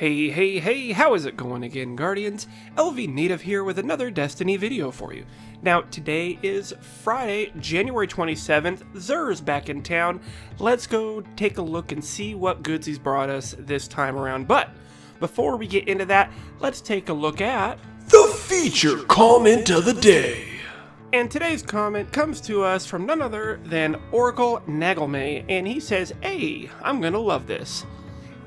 Hey, how is it going again, Guardians? LVnative here with another Destiny video for you. Now, today is Friday, January 27th, Xur's back in town. Let's go take a look and see what goods he's brought us this time around. But, before we get into that, let's take a look at the feature comment of the day. And today's comment comes to us from none other than Oracle Nagelmay, and he says, "Hey, I'm gonna love this."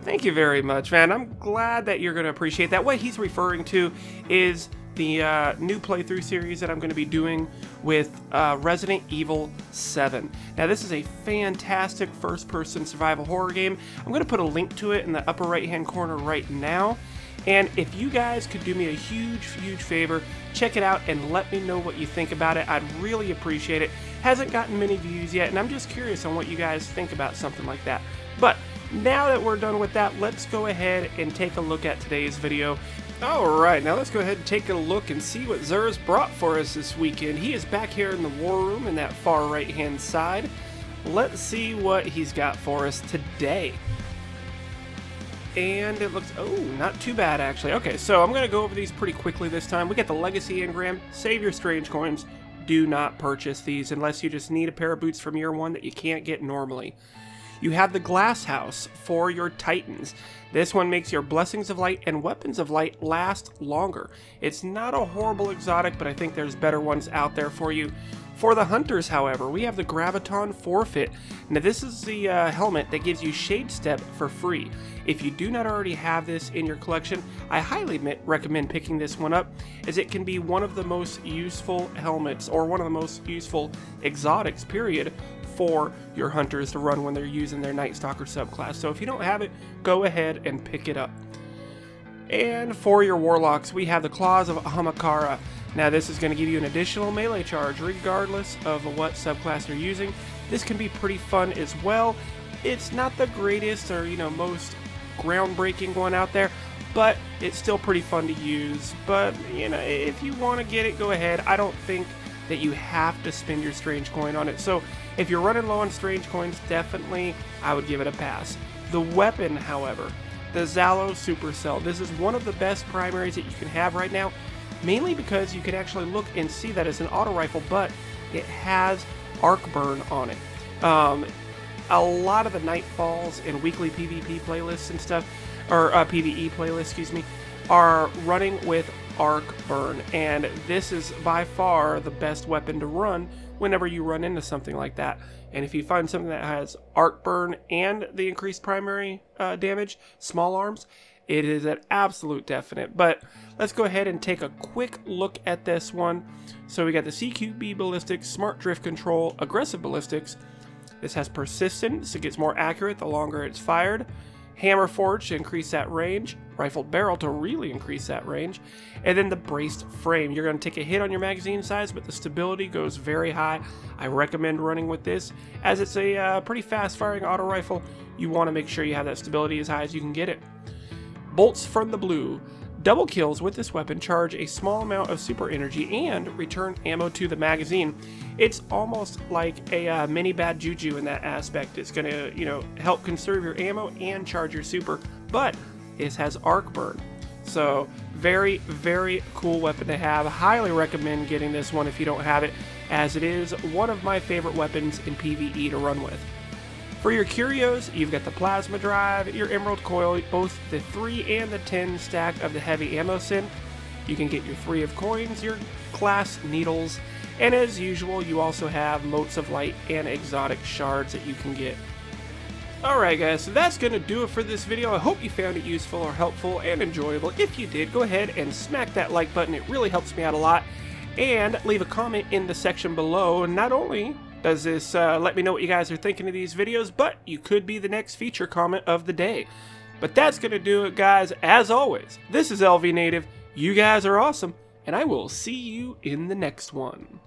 Thank you very much, man. I'm glad that you're going to appreciate that. What he's referring to is the new playthrough series that I'm going to be doing with Resident Evil 7. Now, this is a fantastic first-person survival horror game. I'm going to put a link to it in the upper right-hand corner right now. And if you guys could do me a huge favor, check it out and let me know what you think about it. I'd really appreciate it. Hasn't gotten many views yet, and I'm just curious on what you guys think about something like that. But now that we're done with that, let's go ahead and take a look at today's video. Alright, now let's go ahead and take a look and see what Xur's brought for us this weekend. He is back here in the war room in that far right hand side. Let's see what he's got for us today. And it looks, oh, not too bad actually. Okay, so I'm going to go over these pretty quickly this time. We got the Legacy Engram, save your strange coins. Do not purchase these unless you just need a pair of boots from year one that you can't get normally. You have the Glass House for your Titans. This one makes your Blessings of Light and Weapons of Light last longer. It's not a horrible exotic, but I think there's better ones out there for you. For the Hunters, however, we have the Graviton Forfeit. Now, this is the helmet that gives you Shade Step for free. If you do not already have this in your collection, I highly recommend picking this one up, as it can be one of the most useful helmets, or one of the most useful exotics, period, for your Hunters to run when they're using their Night Stalker subclass. So if you don't have it, go ahead and pick it up. And for your Warlocks, we have the Claws of Hamakara. Now, this is going to give you an additional melee charge regardless of what subclass you're using. This can be pretty fun as well. It's not the greatest or, most groundbreaking one out there, but it's still pretty fun to use. But, if you want to get it, go ahead. I don't think that you have to spend your strange coin on it. So if you're running low on strange coins, definitely I would give it a pass. The weapon, however, the Xalo Supercell. This is one of the best primaries that you can have right now, mainly because you can actually look and see that it's an auto rifle, but it has arc burn on it. A lot of the Nightfalls and weekly PvP playlists and stuff, or PvE playlists, excuse me, are running with arc burn, and this is by far the best weapon to run whenever you run into something like that. And if you find something that has arc burn and the increased primary damage, small arms, it is an absolute definite. But let's go ahead and take a quick look at this one. So we got the CQB ballistics, smart drift control, aggressive ballistics. This has persistence, it gets more accurate the longer it's fired. Hammer forge to increase that range, rifled barrel to really increase that range, and then the braced frame. You're going to take a hit on your magazine size, but the stability goes very high. I recommend running with this, as it's a pretty fast firing auto rifle. You want to make sure you have that stability as high as you can get it. Bolts from the blue. Double kills with this weapon charge a small amount of super energy and return ammo to the magazine. It's almost like a mini bad juju in that aspect. It's going to, help conserve your ammo and charge your super, but it has arc burn. So very cool weapon to have. Highly recommend getting this one if you don't have it, as it is one of my favorite weapons in PvE to run with. For your curios, you've got the plasma drive, your emerald coil, both the 3 and the 10 stack of the heavy ammo synth. You can get your 3 of coins, your glass needles, and as usual, you also have motes of light and exotic shards that you can get. Alright guys, so that's going to do it for this video. I hope you found it useful or helpful and enjoyable. If you did, go ahead and smack that like button. It really helps me out a lot. And leave a comment in the section below. Not only does this let me know what you guys are thinking of these videos, but you could be the next feature comment of the day. But that's going to do it, guys. As always, this is LVnative. You guys are awesome, and I will see you in the next one.